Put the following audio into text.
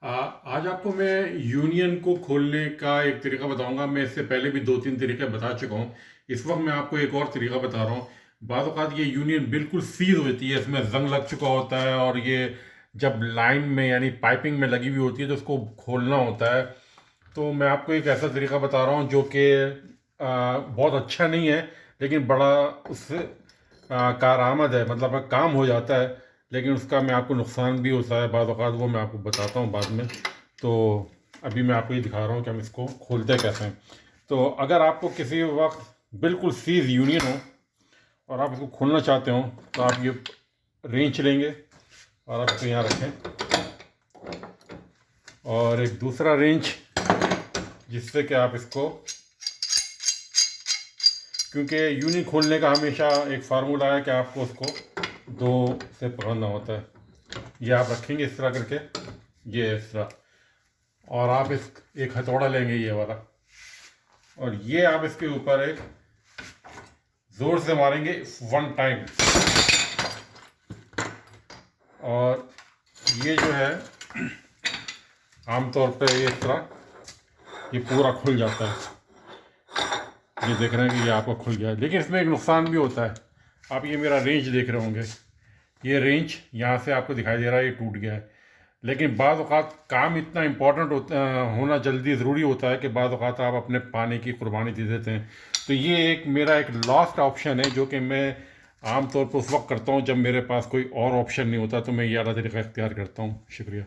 आज आपको मैं यूनियन को खोलने का एक तरीका बताऊंगा। मैं इससे पहले भी दो तीन तरीके बता चुका हूँ। इस वक्त मैं आपको एक और तरीका बता रहा हूँ। बाद औक़ात ये यूनियन बिल्कुल सीज होती है, इसमें जंग लग चुका होता है और ये जब लाइन में यानी पाइपिंग में लगी हुई होती है तो उसको खोलना होता है। तो मैं आपको एक ऐसा तरीका बता रहा हूँ जो कि बहुत अच्छा नहीं है, लेकिन बड़ा उससे कारआमद है, मतलब काम हो जाता है, लेकिन उसका मैं आपको नुकसान भी होता है बाद औक़ात, वो मैं आपको बताता हूँ बाद में। तो अभी मैं आपको ये दिखा रहा हूँ कि हम इसको खोलते कैसे हैं। तो अगर आपको किसी वक्त बिल्कुल सीज यूनियन हो और आप इसको खोलना चाहते हो तो आप ये रेंच लेंगे और आप इसको यहाँ रखें, और एक दूसरा रेंच जिससे कि आप इसको, क्योंकि यूनियन खोलने का हमेशा एक फार्मूला है कि आपको उसको दो से पकड़ना होता है। ये आप रखेंगे इस तरह करके, ये इस तरह, और आप इस एक हथौड़ा लेंगे ये वाला, और ये आप इसके ऊपर एक जोर से मारेंगे 1 टाइम, और ये जो है आमतौर पे ये इस तरह ये पूरा खुल जाता है। ये देख रहे हैं कि ये आपका खुल गया है, लेकिन इसमें एक नुकसान भी होता है। आप ये मेरा रेंच देख रहे होंगे, ये रेंच यहाँ से आपको दिखाई दे रहा है, ये टूट गया है। लेकिन बाद औक़ात काम इतना इम्पोर्टेंट होना जल्दी ज़रूरी होता है कि बाद औक़ात आप अपने पाने की कुर्बानी दे देते हैं। तो ये एक मेरा एक लास्ट ऑप्शन है जो कि मैं आम तौर पर उस वक्त करता हूँ जब मेरे पास कोई और ऑप्शन नहीं होता, तो मैं ये वाला तरीका इख्तियार करता हूँ। शुक्रिया।